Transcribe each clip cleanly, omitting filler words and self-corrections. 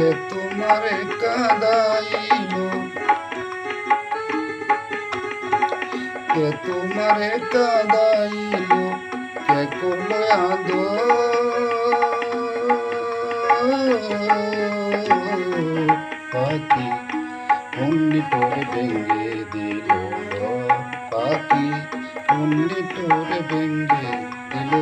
কে তোমারে কাঁদাইল, কে তোমারে কাঁদাইল, কে করলো আদর। পাখি অমনি তোরে ভেঙে দিল, পাখি অমনি তোরে ভেঙে দিল।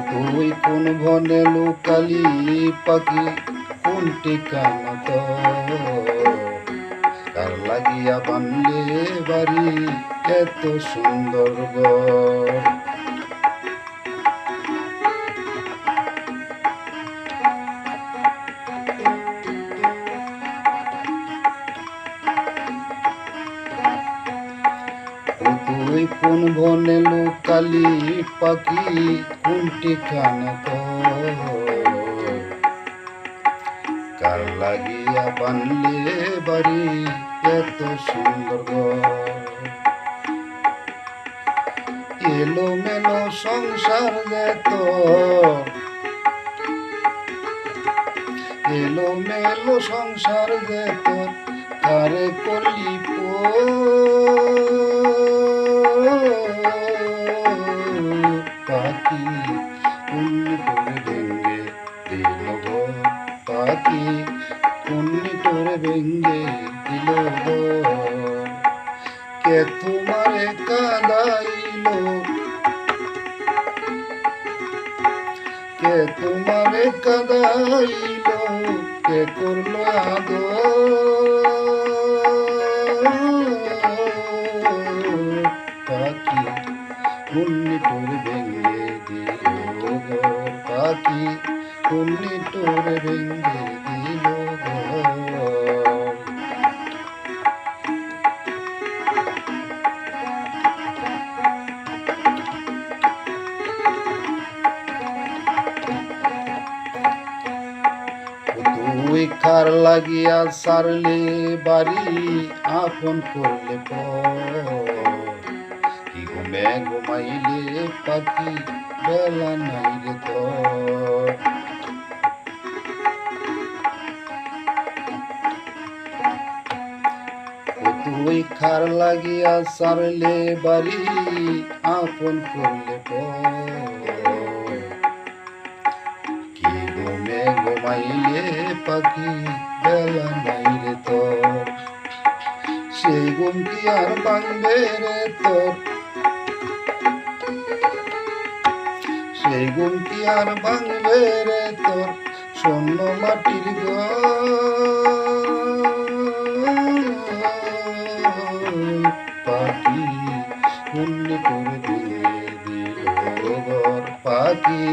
তুই কোন বনে লুকালি পাখি, কোন ঠিকানা তো কার লাগিয়া বানলে বাড়ি এত সুন্দর ঘর। তুই কোন বনে লুকালি পাখি, কোন ঠিকানা তো কার লাগিয়া বানলে বাড়ি এত সুন্দর ঘর। এলো মেলো সংসার যেত, এলো মেলো সংসার যেত, কারে করলি পাখি কুন্নি করে ভেঙ্গে দিল গো, পাখি কুন্নি করে ভেঙ্গে দিল গো। কে তোমারে কাঁদাইল, কে তোমারে কাঁদাইল, কে করলো আদর। পাখি কুন্নি তোরে ভেঙে দিল গো, পাখি কুন্নি তোরে ভেঙে দিল গো। তুই কার লাগিয়া সারলে বাড়ি আপন করলে কি ঘুমে ঘুমাইলে পাখি বেলা নাই রে তোর। তুই কার লাগিয়া সারলে বাড়ি আপন করলে ঘুমাইলে পাখি বেলা নাই রে তোর। সেই ঘুম কি আর ভাঙবে রে তোর, সেই ঘুম কি আর ভাঙবে রে তোর, শূন্য মাটির ঘর। পাখি কুন্নি করে দিয়ে দিল ঘর, পাখি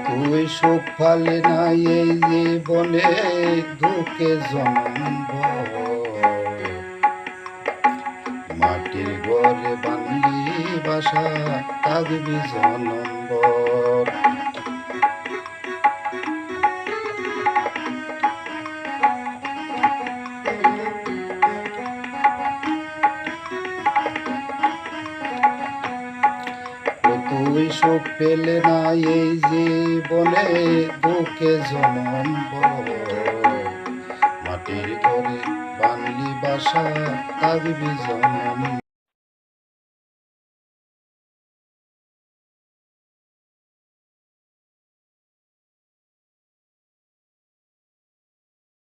তুই সুখ ফালে নাই এই জীবনে দুঃখে জন্ম, মাটির ঘরে বানলি বাসা থাকবি জনম্বর। তুই সুখ পেলে না এই জীবনে দুঃখে জন্ম, মাটির ঘরে বানলি বাসা থাকবি জনম।